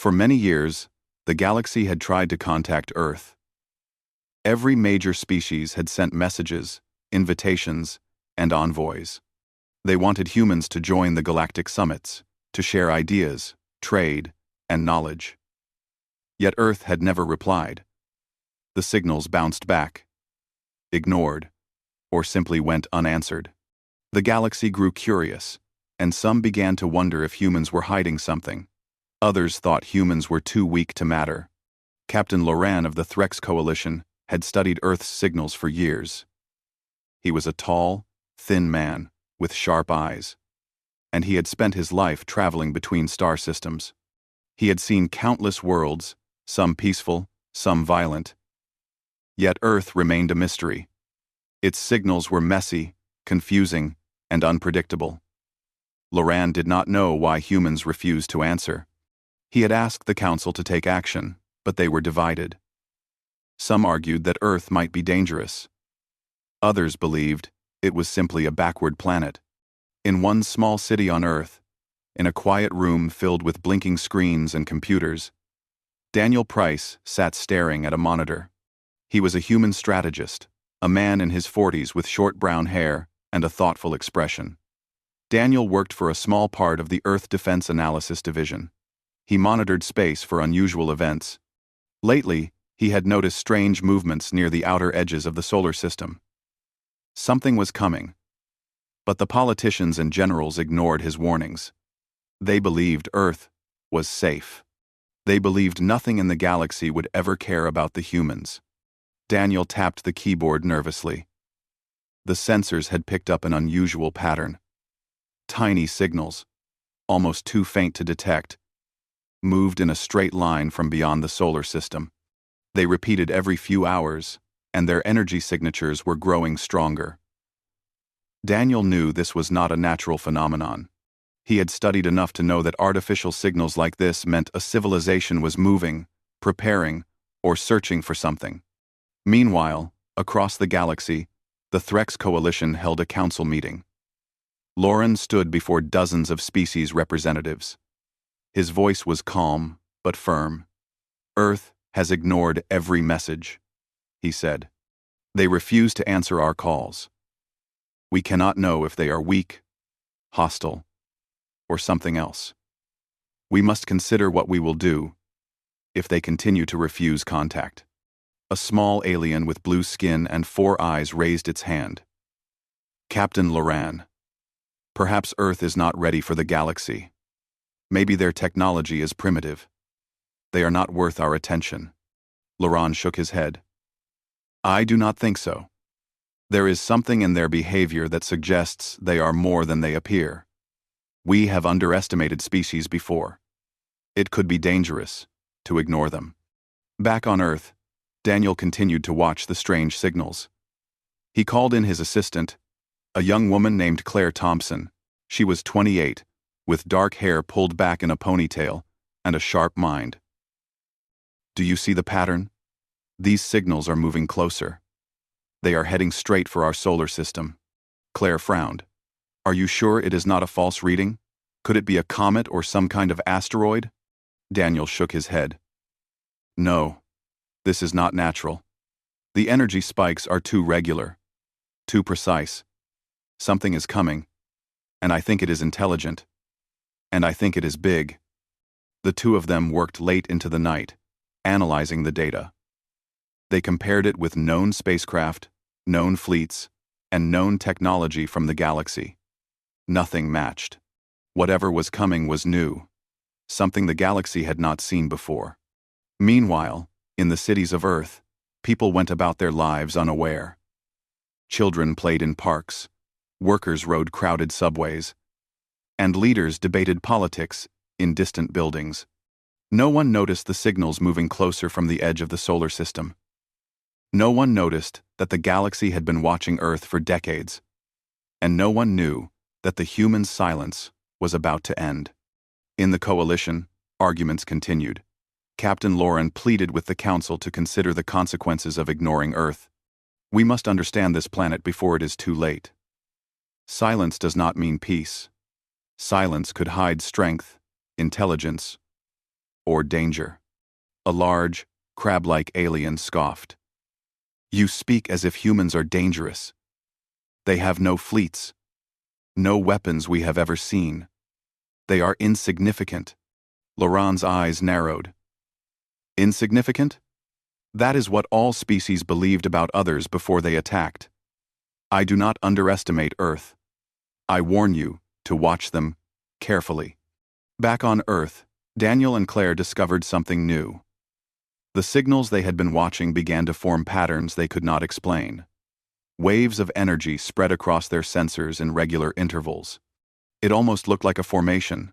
For many years, the galaxy had tried to contact Earth. Every major species had sent messages, invitations, and envoys. They wanted humans to join the galactic summits, to share ideas, trade, and knowledge. Yet Earth had never replied. The signals bounced back, ignored, or simply went unanswered. The galaxy grew curious, and some began to wonder if humans were hiding something. Others thought humans were too weak to matter. Captain Loran of the Threx Coalition had studied Earth's signals for years. He was a tall, thin man with sharp eyes, and he had spent his life traveling between star systems. He had seen countless worlds, some peaceful, some violent. Yet Earth remained a mystery. Its signals were messy, confusing, and unpredictable. Loran did not know why humans refused to answer. He had asked the Council to take action, but they were divided. Some argued that Earth might be dangerous. Others believed it was simply a backward planet. In one small city on Earth, in a quiet room filled with blinking screens and computers, Daniel Price sat staring at a monitor. He was a human strategist, a man in his 40s with short brown hair and a thoughtful expression. Daniel worked for a small part of the Earth Defense Analysis Division. He monitored space for unusual events. Lately, he had noticed strange movements near the outer edges of the solar system. Something was coming. But the politicians and generals ignored his warnings. They believed Earth was safe. They believed nothing in the galaxy would ever care about the humans. Daniel tapped the keyboard nervously. The sensors had picked up an unusual pattern. Tiny signals, almost too faint to detect, moved in a straight line from beyond the solar system. They repeated every few hours, and their energy signatures were growing stronger. Daniel knew this was not a natural phenomenon. He had studied enough to know that artificial signals like this meant a civilization was moving, preparing, or searching for something. Meanwhile, across the galaxy, the Threx Coalition held a council meeting. Loran stood before dozens of species representatives. His voice was calm, but firm. Earth has ignored every message, he said. They refuse to answer our calls. We cannot know if they are weak, hostile, or something else. We must consider what we will do if they continue to refuse contact. A small alien with blue skin and 4 eyes raised its hand. Captain Loran, perhaps Earth is not ready for the galaxy. Maybe their technology is primitive. They are not worth our attention. Loran shook his head. I do not think so. There is something in their behavior that suggests they are more than they appear. We have underestimated species before. It could be dangerous to ignore them. Back on Earth, Daniel continued to watch the strange signals. He called in his assistant, a young woman named Claire Thompson. She was 28, with dark hair pulled back in a ponytail and a sharp mind. Do you see the pattern? These signals are moving closer. They are heading straight for our solar system. Claire frowned. Are you sure it is not a false reading? Could it be a comet or some kind of asteroid? Daniel shook his head. No, this is not natural. The energy spikes are too regular, too precise. Something is coming, and I think it is intelligent. And I think it is big. The two of them worked late into the night, analyzing the data. They compared it with known spacecraft, known fleets, and known technology from the galaxy. Nothing matched. Whatever was coming was new, something the galaxy had not seen before. Meanwhile, in the cities of Earth, people went about their lives unaware. Children played in parks, workers rode crowded subways, and leaders debated politics in distant buildings. No one noticed the signals moving closer from the edge of the solar system. No one noticed that the galaxy had been watching Earth for decades, and no one knew that the human silence was about to end. In the coalition, arguments continued. Captain Loran pleaded with the Council to consider the consequences of ignoring Earth. We must understand this planet before it is too late. Silence does not mean peace. Silence could hide strength, intelligence, or danger. A large, crab-like alien scoffed. You speak as if humans are dangerous. They have no fleets, no weapons we have ever seen. They are insignificant. Laurent's eyes narrowed. Insignificant? That is what all species believed about others before they attacked. I do not underestimate Earth. I warn you to watch them carefully. Back on Earth, Daniel and Claire discovered something new. The signals they had been watching began to form patterns they could not explain. Waves of energy spread across their sensors in regular intervals. It almost looked like a formation,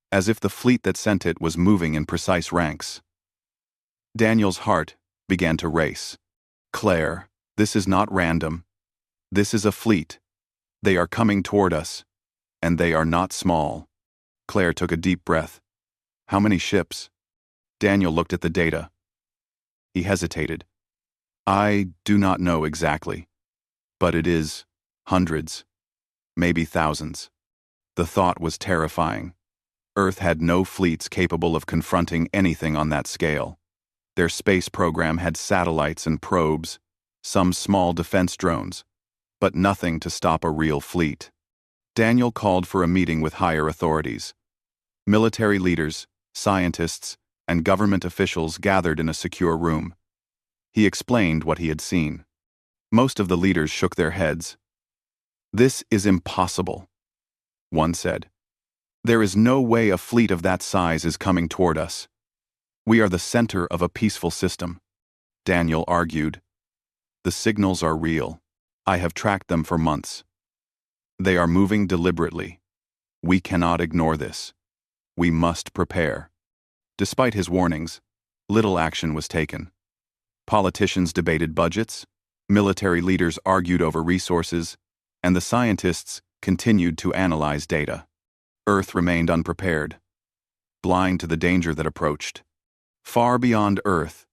as if the fleet that sent it was moving in precise ranks. Daniel's heart began to race. Claire, this is not random. This is a fleet. They are coming toward us, and they are not small. Claire took a deep breath. How many ships? Daniel looked at the data. He hesitated. I do not know exactly, but it is hundreds, maybe thousands. The thought was terrifying. Earth had no fleets capable of confronting anything on that scale. Their space program had satellites and probes, some small defense drones, but nothing to stop a real fleet. Daniel called for a meeting with higher authorities. Military leaders, scientists, and government officials gathered in a secure room. He explained what he had seen. Most of the leaders shook their heads. This is impossible, one said. There is no way a fleet of that size is coming toward us. We are the center of a peaceful system. Daniel argued. The signals are real. I have tracked them for months. They are moving deliberately. We cannot ignore this. We must prepare. Despite his warnings, little action was taken. Politicians debated budgets, military leaders argued over resources, and the scientists continued to analyze data. Earth remained unprepared, blind to the danger that approached. Far beyond Earth,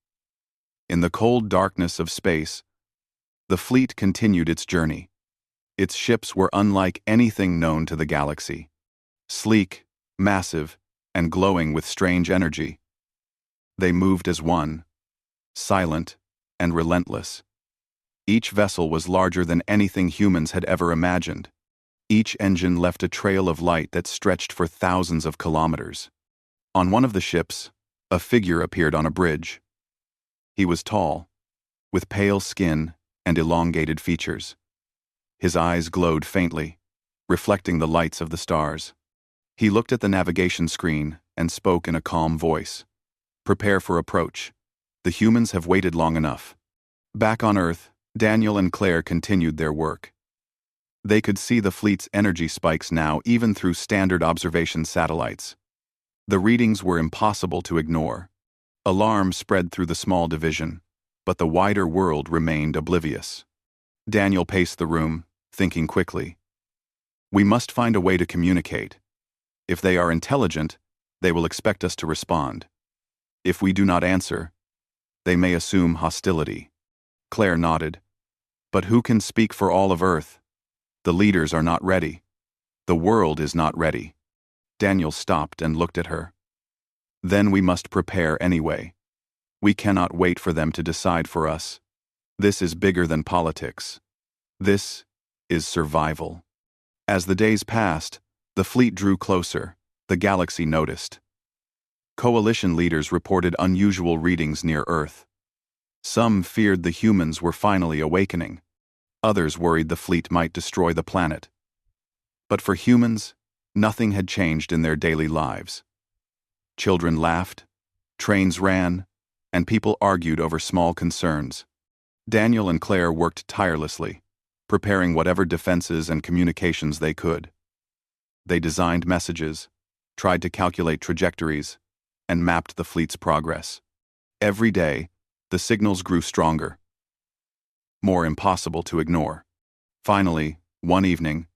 in the cold darkness of space, the fleet continued its journey. Its ships were unlike anything known to the galaxy. Sleek, massive, and glowing with strange energy. They moved as one, silent and relentless. Each vessel was larger than anything humans had ever imagined. Each engine left a trail of light that stretched for thousands of kilometers. On one of the ships, a figure appeared on a bridge. He was tall, with pale skin and elongated features. His eyes glowed faintly, reflecting the lights of the stars. He looked at the navigation screen and spoke in a calm voice. Prepare for approach. The humans have waited long enough. Back on Earth, Daniel and Claire continued their work. They could see the fleet's energy spikes now even through standard observation satellites. The readings were impossible to ignore. Alarm spread through the small division, but the wider world remained oblivious. Daniel paced the room, thinking quickly. We must find a way to communicate. If they are intelligent, they will expect us to respond. If we do not answer, they may assume hostility. Claire nodded. But who can speak for all of Earth? The leaders are not ready. The world is not ready. Daniel stopped and looked at her. Then we must prepare anyway. We cannot wait for them to decide for us. This is bigger than politics. This is survival. As the days passed, the fleet drew closer. The galaxy noticed. Coalition leaders reported unusual readings near Earth. Some feared the humans were finally awakening. Others worried the fleet might destroy the planet. But for humans, nothing had changed in their daily lives. Children laughed, trains ran, and people argued over small concerns. Daniel and Claire worked tirelessly, preparing whatever defenses and communications they could. They designed messages, tried to calculate trajectories, and mapped the fleet's progress. Every day, the signals grew stronger, more impossible to ignore. Finally, one evening,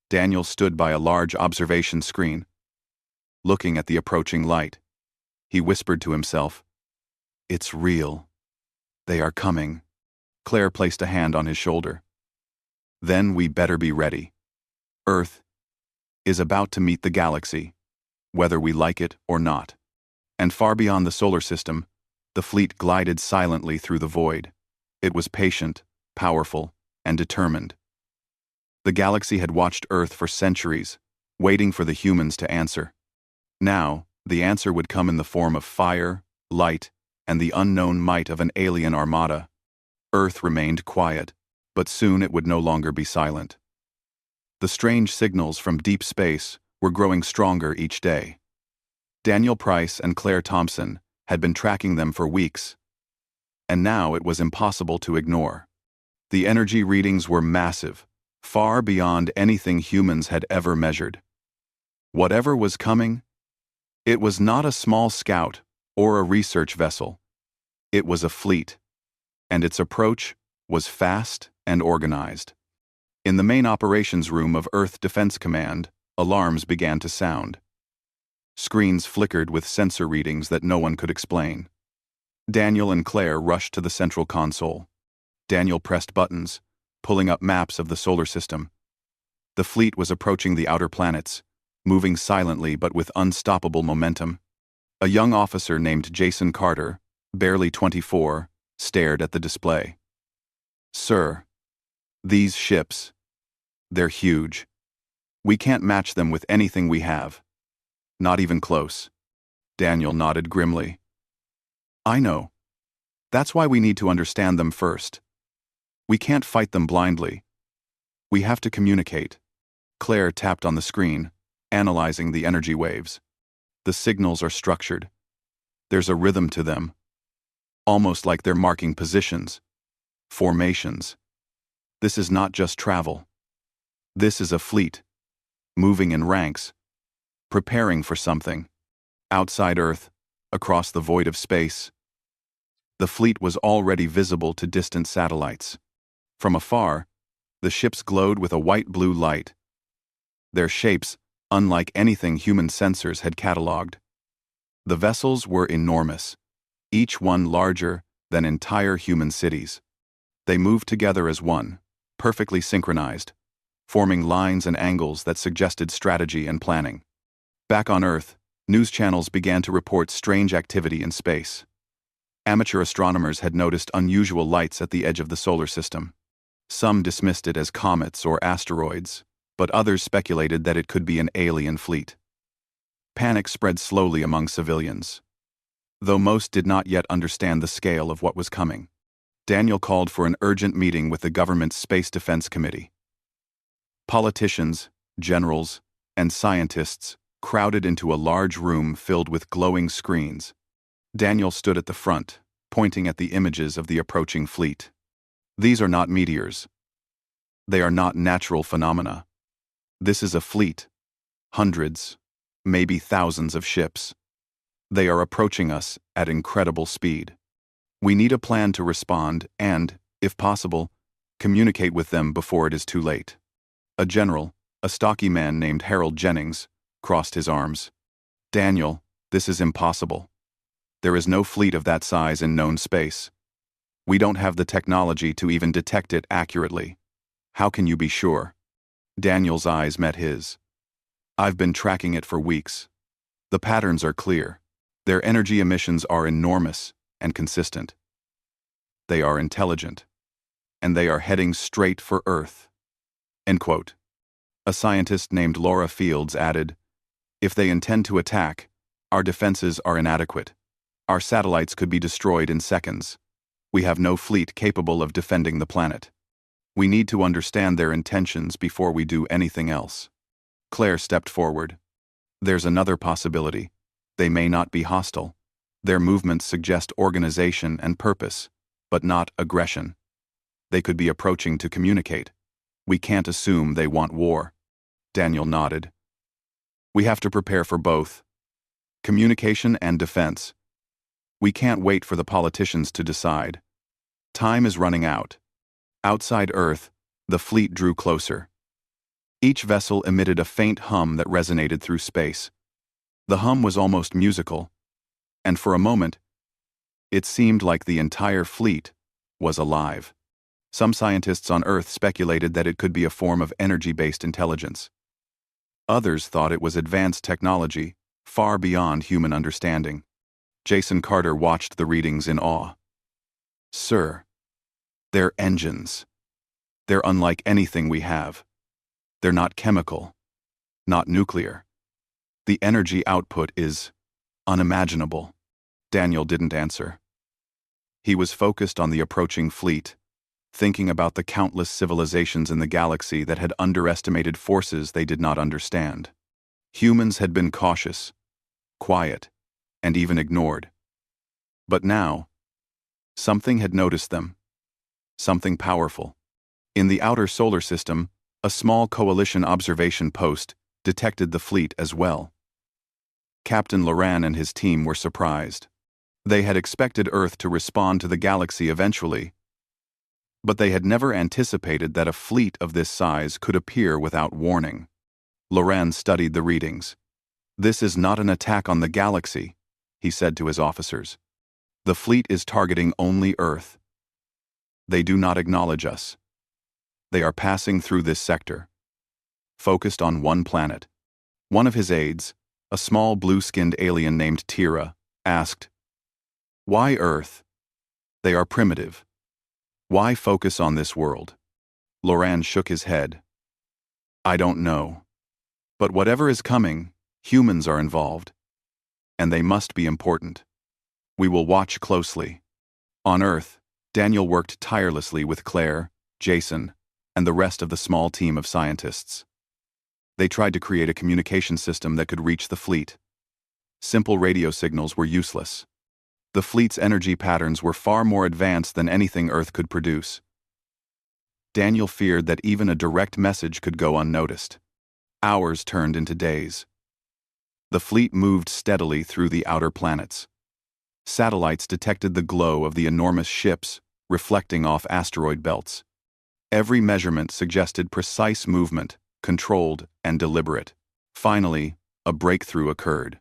Daniel stood by a large observation screen, looking at the approaching light. He whispered to himself, "It's real. They are coming." Claire placed a hand on his shoulder. "Then we better be ready. Earth is about to meet the galaxy, whether we like it or not." And far beyond the solar system, the fleet glided silently through the void. It was patient, powerful, and determined. The galaxy had watched Earth for centuries, waiting for the humans to answer. Now, the answer would come in the form of fire, light, and the unknown might of an alien armada. Earth remained quiet, but soon it would no longer be silent. The strange signals from deep space were growing stronger each day. Daniel Price and Claire Thompson had been tracking them for weeks, and now it was impossible to ignore. The energy readings were massive, far beyond anything humans had ever measured. Whatever was coming, it was not a small scout or a research vessel. It was a fleet, and its approach was fast and organized. In the main operations room of Earth Defense Command, alarms began to sound. Screens flickered with sensor readings that no one could explain. Daniel and Claire rushed to the central console. Daniel pressed buttons, pulling up maps of the solar system. The fleet was approaching the outer planets, moving silently but with unstoppable momentum. A young officer named Jason Carter, barely 24, stared at the display. "Sir, these ships, they're huge. We can't match them with anything we have. Not even close." Daniel nodded grimly. "I know. That's why we need to understand them first. We can't fight them blindly. We have to communicate." Claire tapped on the screen, analyzing the energy waves. The signals are structured. There's a rhythm to them, almost like they're marking positions, formations. This is not just travel. This is a fleet, moving in ranks, preparing for something. Outside Earth, across the void of space, the fleet was already visible to distant satellites. From afar, the ships glowed with a white-blue light, their shapes unlike anything human sensors had catalogued. The vessels were enormous, each one larger than entire human cities. They moved together as one, perfectly synchronized, forming lines and angles that suggested strategy and planning. Back on Earth, news channels began to report strange activity in space. Amateur astronomers had noticed unusual lights at the edge of the solar system. Some dismissed it as comets or asteroids, but others speculated that it could be an alien fleet. Panic spread slowly among civilians, though most did not yet understand the scale of what was coming. Daniel called for an urgent meeting with the government's Space Defense Committee. Politicians, generals, and scientists crowded into a large room filled with glowing screens. Daniel stood at the front, pointing at the images of the approaching fleet. These are not meteors. They are not natural phenomena. This is a fleet. Hundreds, maybe thousands of ships. They are approaching us at incredible speed. We need a plan to respond and, if possible, communicate with them before it is too late. A general, a stocky man named Harold Jennings, crossed his arms. "Daniel, this is impossible. There is no fleet of that size in known space. We don't have the technology to even detect it accurately. How can you be sure?" Daniel's eyes met his. "I've been tracking it for weeks. The patterns are clear. Their energy emissions are enormous and consistent. They are intelligent, and they are heading straight for Earth." End quote. A scientist named Laura Fields added, "If they intend to attack, our defenses are inadequate. Our satellites could be destroyed in seconds. We have no fleet capable of defending the planet. We need to understand their intentions before we do anything else." Claire stepped forward. "There's another possibility. They may not be hostile. Their movements suggest organization and purpose, but not aggression. They could be approaching to communicate. We can't assume they want war." Daniel nodded. "We have to prepare for both. Communication and defense. We can't wait for the politicians to decide. Time is running out." Outside Earth, the fleet drew closer. Each vessel emitted a faint hum that resonated through space. The hum was almost musical, and for a moment, it seemed like the entire fleet was alive. Some scientists on Earth speculated that it could be a form of energy-based intelligence. Others thought it was advanced technology, far beyond human understanding. Jason Carter watched the readings in awe. Sir, they're engines. They're unlike anything we have. They're not chemical, not nuclear. The energy output is unimaginable. Daniel didn't answer. He was focused on the approaching fleet, thinking about the countless civilizations in the galaxy that had underestimated forces they did not understand. Humans had been cautious, quiet, and even ignored. But now, something had noticed them. Something powerful. In the outer solar system, a small coalition observation post detected the fleet as well. Captain Loran and his team were surprised. They had expected Earth to respond to the galaxy eventually, but they had never anticipated that a fleet of this size could appear without warning. Loran studied the readings. "This is not an attack on the galaxy," he said to his officers. "The fleet is targeting only Earth. They do not acknowledge us. They are passing through this sector, focused on one planet." One of his aides, a small blue-skinned alien named Tira, asked, "Why Earth? They are primitive. Why focus on this world?" Loran shook his head. "I don't know. But whatever is coming, humans are involved. And they must be important. We will watch closely." On Earth, Daniel worked tirelessly with Claire, Jason, and the rest of the small team of scientists. They tried to create a communication system that could reach the fleet. Simple radio signals were useless. The fleet's energy patterns were far more advanced than anything Earth could produce. Daniel feared that even a direct message could go unnoticed. Hours turned into days. The fleet moved steadily through the outer planets. Satellites detected the glow of the enormous ships reflecting off asteroid belts. Every measurement suggested precise movement, controlled and deliberate. Finally, a breakthrough occurred.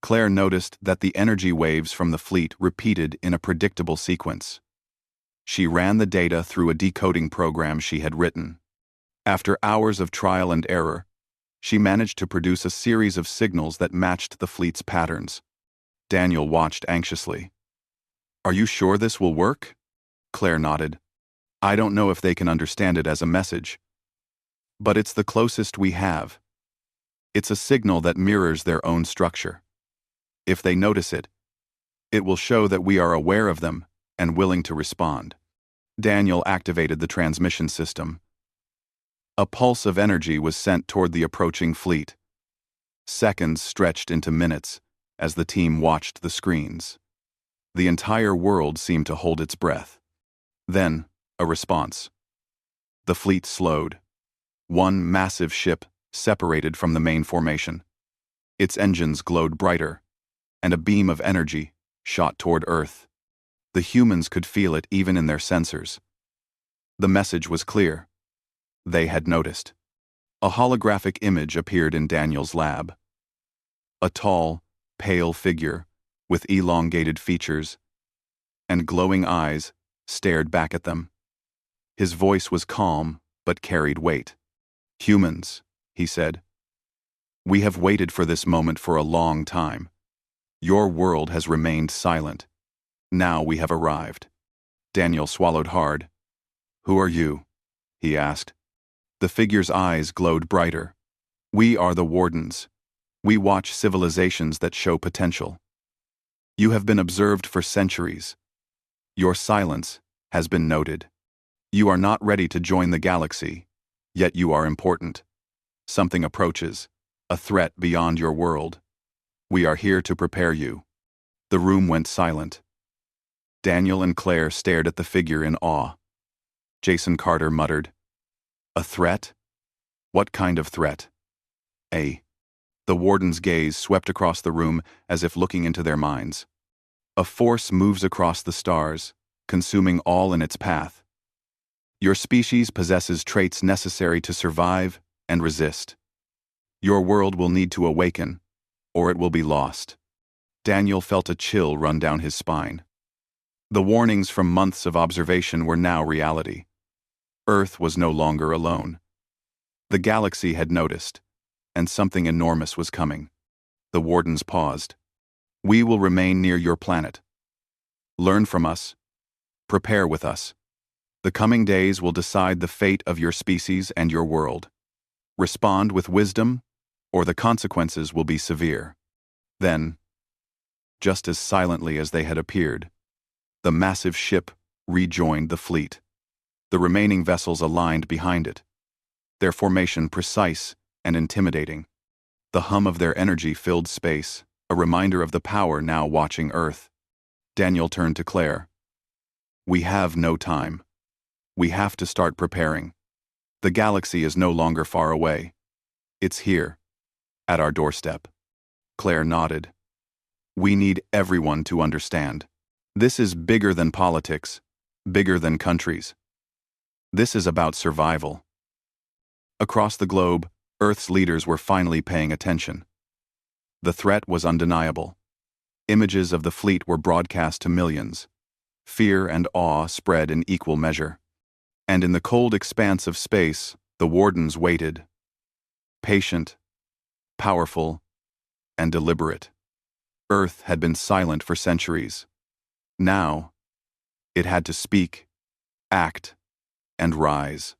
Claire noticed that the energy waves from the fleet repeated in a predictable sequence. She ran the data through a decoding program she had written. After hours of trial and error, she managed to produce a series of signals that matched the fleet's patterns. Daniel watched anxiously. "Are you sure this will work?" Claire nodded. "I don't know if they can understand it as a message. But it's the closest we have. It's a signal that mirrors their own structure. If they notice it, it will show that we are aware of them and willing to respond." Daniel activated the transmission system. A pulse of energy was sent toward the approaching fleet. Seconds stretched into minutes as the team watched the screens. The entire world seemed to hold its breath. Then, a response. The fleet slowed. One massive ship separated from the main formation. Its engines glowed brighter, and a beam of energy shot toward Earth. The humans could feel it even in their sensors. The message was clear. They had noticed. A holographic image appeared in Daniel's lab. A tall, pale figure with elongated features and glowing eyes stared back at them. His voice was calm but carried weight. "Humans," he said. "We have waited for this moment for a long time. Your world has remained silent. Now we have arrived." Daniel swallowed hard. "Who are you?" he asked. The figure's eyes glowed brighter. "We are the Wardens. We watch civilizations that show potential. You have been observed for centuries. Your silence has been noted. You are not ready to join the galaxy, yet you are important. Something approaches, a threat beyond your world. We are here to prepare you." The room went silent. Daniel and Claire stared at the figure in awe. Jason Carter muttered, "A threat? What kind of threat?" The Warden's gaze swept across the room as if looking into their minds. "A force moves across the stars, consuming all in its path. Your species possesses traits necessary to survive and resist. Your world will need to awaken, or it will be lost." Daniel felt a chill run down his spine. The warnings from months of observation were now reality. Earth was no longer alone. The galaxy had noticed, and something enormous was coming. The Wardens paused. We will remain near your planet. Learn from us. Prepare with us. The coming days will decide the fate of your species and your world. Respond with wisdom, or the consequences will be severe. Then, just as silently as they had appeared, the massive ship rejoined the fleet. The remaining vessels aligned behind it, their formation precise and intimidating. The hum of their energy filled space, a reminder of the power now watching Earth. Daniel turned to Claire. We have no time. We have to start preparing. The galaxy is no longer far away. It's here, at our doorstep. Claire nodded. We need everyone to understand. This is bigger than politics, bigger than countries. This is about survival. Across the globe, Earth's leaders were finally paying attention. The threat was undeniable. Images of the fleet were broadcast to millions. Fear and awe spread in equal measure. And in the cold expanse of space, the wardens waited. Patient, powerful, and deliberate. Earth had been silent for centuries. Now, it had to speak, act, and rise.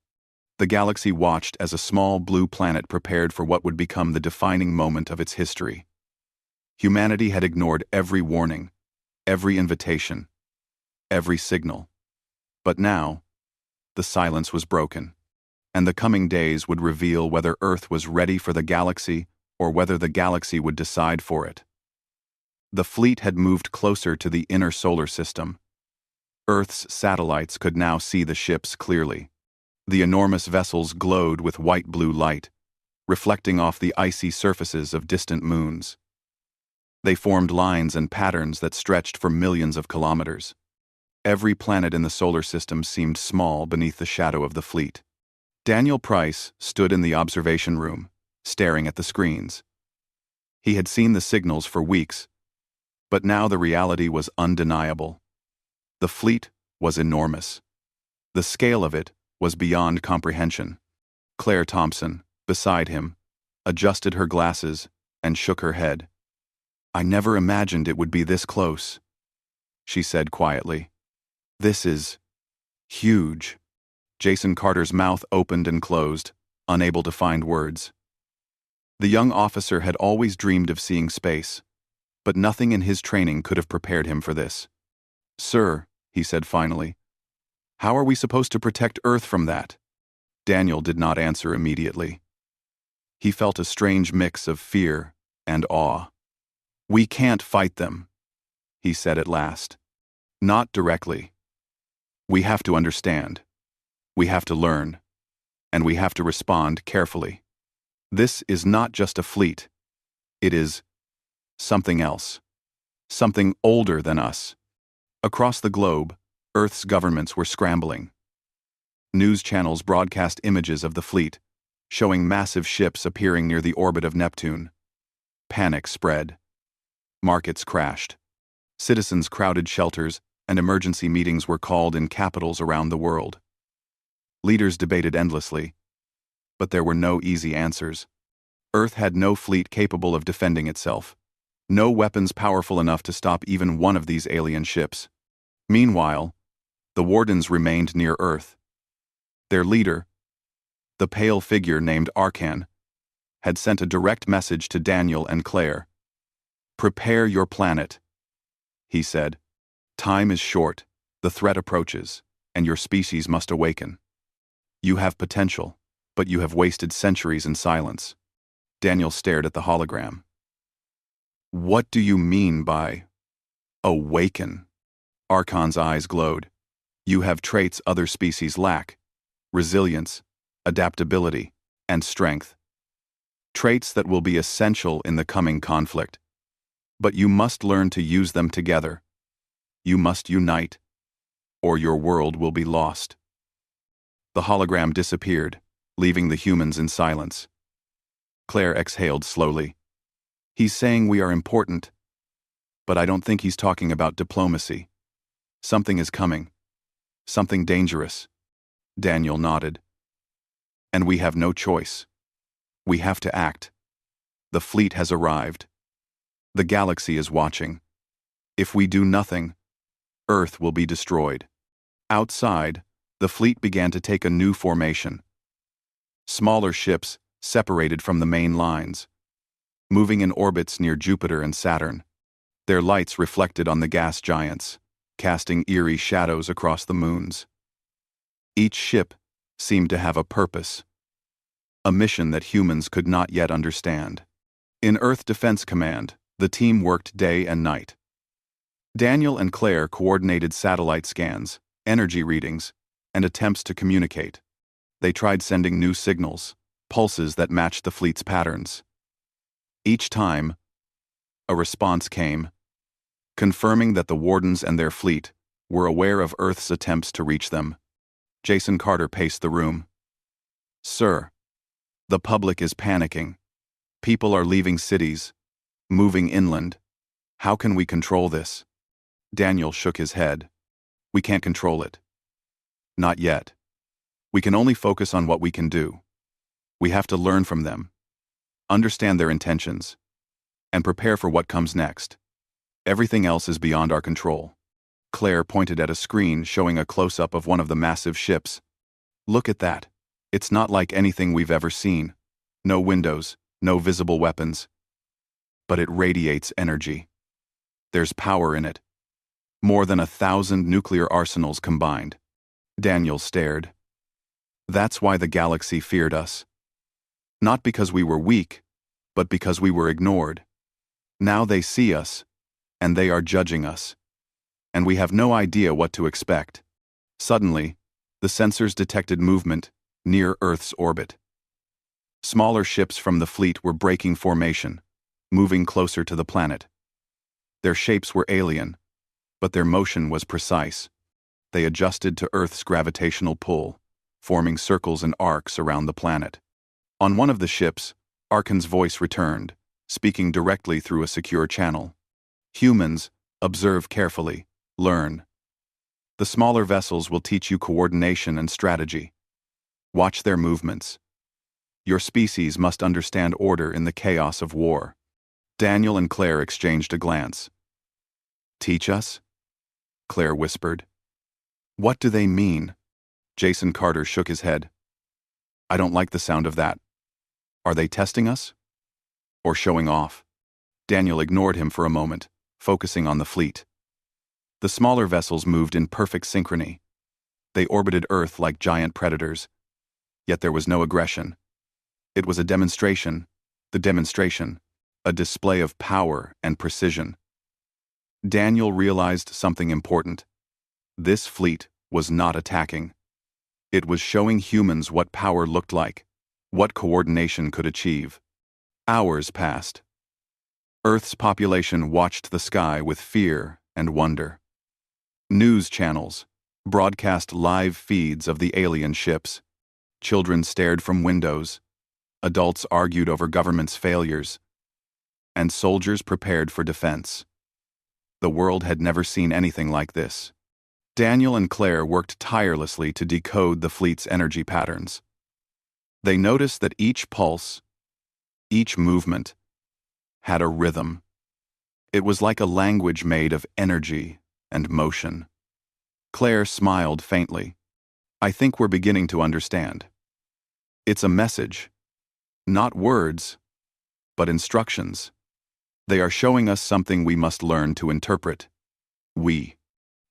The galaxy watched as a small blue planet prepared for what would become the defining moment of its history. Humanity had ignored every warning, every invitation, every signal. But now, the silence was broken, and the coming days would reveal whether Earth was ready for the galaxy or whether the galaxy would decide for it. The fleet had moved closer to the inner solar system. Earth's satellites could now see the ships clearly. The enormous vessels glowed with white-blue light, reflecting off the icy surfaces of distant moons. They formed lines and patterns that stretched for millions of kilometers. Every planet in the solar system seemed small beneath the shadow of the fleet. Daniel Price stood in the observation room, staring at the screens. He had seen the signals for weeks, but now the reality was undeniable. The fleet was enormous. The scale of it was beyond comprehension. Claire Thompson, beside him, adjusted her glasses and shook her head. I never imagined it would be this close, she said quietly. This is huge. Jason Carter's mouth opened and closed, unable to find words. The young officer had always dreamed of seeing space, but nothing in his training could have prepared him for this. Sir, he said finally, how are we supposed to protect Earth from that? Daniel did not answer immediately. He felt a strange mix of fear and awe. We can't fight them, he said at last. Not directly. We have to understand. We have to learn. And we have to respond carefully. This is not just a fleet. It is something else. Something older than us. Across the globe, Earth's governments were scrambling. News channels broadcast images of the fleet, showing massive ships appearing near the orbit of Neptune. Panic spread. Markets crashed. Citizens crowded shelters, and emergency meetings were called in capitals around the world. Leaders debated endlessly, but there were no easy answers. Earth had no fleet capable of defending itself, no weapons powerful enough to stop even one of these alien ships. Meanwhile, the wardens remained near Earth. Their leader, the pale figure named Arkan, had sent a direct message to Daniel and Claire. Prepare your planet, he said. Time is short, the threat approaches, and your species must awaken. You have potential, but you have wasted centuries in silence. Daniel stared at the hologram. What do you mean by awaken? Arkan's eyes glowed. You have traits other species lack: resilience, adaptability, and strength. Traits that will be essential in the coming conflict. But you must learn to use them together. You must unite, or your world will be lost. The hologram disappeared, leaving the humans in silence. Claire exhaled slowly. He's saying we are important, but I don't think he's talking about diplomacy. Something is coming. Something dangerous. Daniel nodded. And we have no choice. We have to act. The fleet has arrived. The galaxy is watching. If we do nothing, Earth will be destroyed. Outside, the fleet began to take a new formation. Smaller ships separated from the main lines, moving in orbits near Jupiter and Saturn. Their lights reflected on the gas giants, casting eerie shadows across the moons. Each ship seemed to have a purpose, a mission that humans could not yet understand. In Earth Defense Command, the team worked day and night. Daniel and Claire coordinated satellite scans, energy readings, and attempts to communicate. They tried sending new signals, pulses that matched the fleet's patterns. Each time, a response came, confirming that the Wardens and their fleet were aware of Earth's attempts to reach them. Jason Carter paced the room. "Sir, the public is panicking. People are leaving cities, moving inland. How can we control this?" Daniel shook his head. "We can't control it. Not yet. We can only focus on what we can do. We have to learn from them, understand their intentions, and prepare for what comes next. Everything else is beyond our control." Claire pointed at a screen showing a close-up of one of the massive ships. "Look at that. It's not like anything we've ever seen. No windows, no visible weapons. But it radiates energy. There's power in it. More than 1,000 nuclear arsenals combined." Daniel stared. "That's why the galaxy feared us. Not because we were weak, but because we were ignored. Now they see us, and they are judging us. And we have no idea what to expect." Suddenly, the sensors detected movement near Earth's orbit. Smaller ships from the fleet were breaking formation, moving closer to the planet. Their shapes were alien, but their motion was precise. They adjusted to Earth's gravitational pull, forming circles and arcs around the planet. On one of the ships, Arkan's voice returned, speaking directly through a secure channel. "Humans, observe carefully, learn. The smaller vessels will teach you coordination and strategy. Watch their movements. Your species must understand order in the chaos of war." Daniel and Claire exchanged a glance. "Teach us?" Claire whispered. "What do they mean?" Jason Carter shook his head. "I don't like the sound of that. Are they testing us? Or showing off?" Daniel ignored him for a moment, focusing on the fleet. The smaller vessels moved in perfect synchrony. They orbited Earth like giant predators. Yet there was no aggression. It was a demonstration, a display of power and precision. Daniel realized something important. This fleet was not attacking. It was showing humans what power looked like, what coordination could achieve. Hours passed. Earth's population watched the sky with fear and wonder. News channels broadcast live feeds of the alien ships. Children stared from windows. Adults argued over government's failures. And soldiers prepared for defense. The world had never seen anything like this. Daniel and Claire worked tirelessly to decode the fleet's energy patterns. They noticed that each pulse, each movement, had a rhythm. It was like a language made of energy and motion. Claire smiled faintly. "I think we're beginning to understand. It's a message. Not words, but instructions. They are showing us something we must learn to interpret." "We,"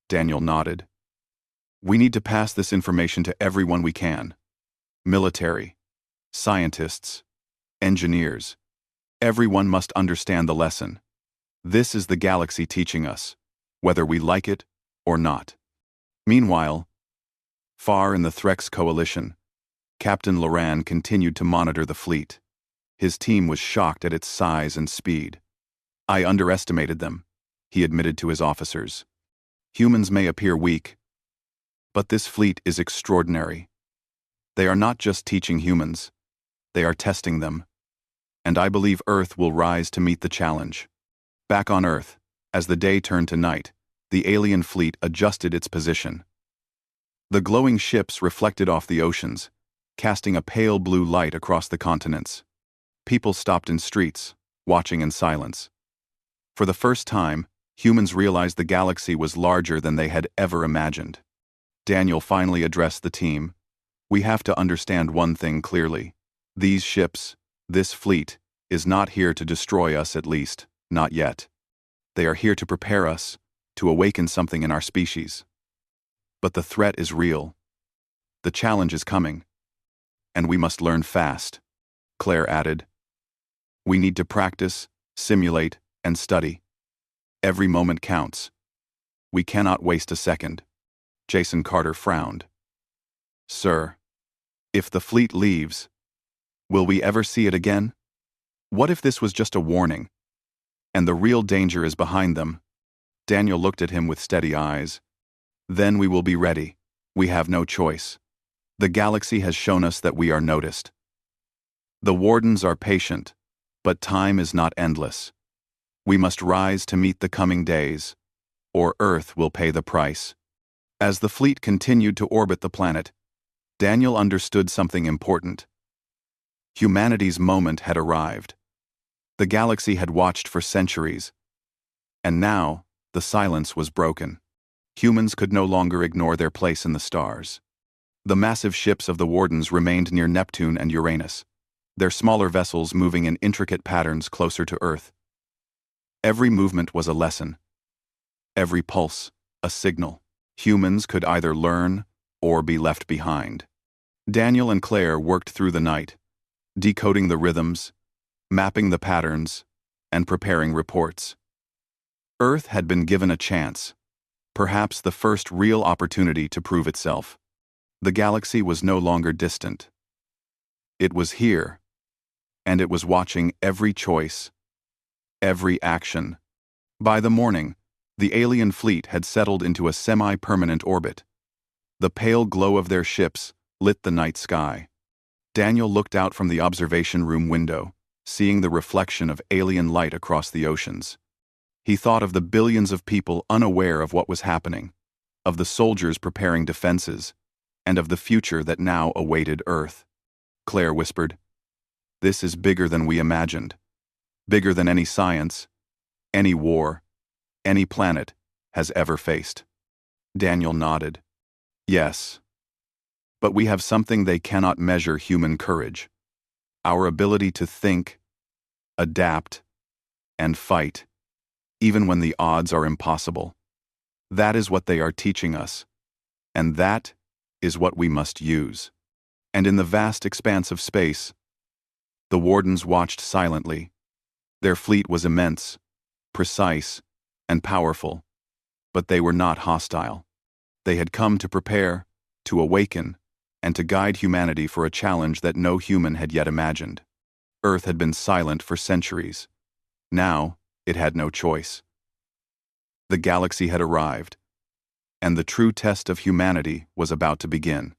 Daniel nodded. "We need to pass this information to everyone we can. Military, scientists, engineers. Everyone must understand the lesson. This is the galaxy teaching us, whether we like it or not." Meanwhile, far in the Threx coalition, Captain Loran continued to monitor the fleet. His team was shocked at its size and speed. "I underestimated them," he admitted to his officers. "Humans may appear weak, but this fleet is extraordinary. They are not just teaching humans, they are testing them. And I believe Earth will rise to meet the challenge." Back on Earth, as the day turned to night, the alien fleet adjusted its position. The glowing ships reflected off the oceans, casting a pale blue light across the continents. People stopped in streets, watching in silence. For the first time, humans realized the galaxy was larger than they had ever imagined. Daniel finally addressed the team. We have to understand one thing clearly. These ships, this fleet, is not here to destroy us, at least, not yet. They are here to prepare us, to awaken something in our species. But the threat is real. The challenge is coming. And we must learn fast, Claire added. We need to practice, simulate, and study. Every moment counts. We cannot waste a second. Jason Carter frowned. Sir, if the fleet leaves, will we ever see it again? What if this was just a warning, and the real danger is behind them? Daniel looked at him with steady eyes. Then we will be ready. We have no choice. The galaxy has shown us that we are noticed. The wardens are patient, but time is not endless. We must rise to meet the coming days, or Earth will pay the price. As the fleet continued to orbit the planet, Daniel understood something important. Humanity's moment had arrived. The galaxy had watched for centuries, and now the silence was broken. Humans could no longer ignore their place in the stars. The massive ships of the Wardens remained near Neptune and Uranus, their smaller vessels moving in intricate patterns closer to Earth. Every movement was a lesson. Every pulse, a signal. Humans could either learn or be left behind. Daniel and Claire worked through the night, decoding the rhythms, mapping the patterns, and preparing reports. Earth had been given a chance, perhaps the first real opportunity to prove itself. The galaxy was no longer distant. It was here, and it was watching every choice, every action. By the morning, the alien fleet had settled into a semi-permanent orbit. The pale glow of their ships lit the night sky. Daniel looked out from the observation room window, seeing the reflection of alien light across the oceans. He thought of the billions of people unaware of what was happening, of the soldiers preparing defenses, and of the future that now awaited Earth. Claire whispered, "This is bigger than we imagined. Bigger than any science, any war, any planet has ever faced." Daniel nodded. "Yes. But we have something they cannot measure: human courage. Our ability to think, adapt, and fight, even when the odds are impossible. That is what they are teaching us, and that is what we must use." And in the vast expanse of space, the Wardens watched silently. Their fleet was immense, precise, and powerful, but they were not hostile. They had come to prepare, to awaken, and to guide humanity for a challenge that no human had yet imagined. Earth had been silent for centuries. Now, it had no choice. The galaxy had arrived, and the true test of humanity was about to begin.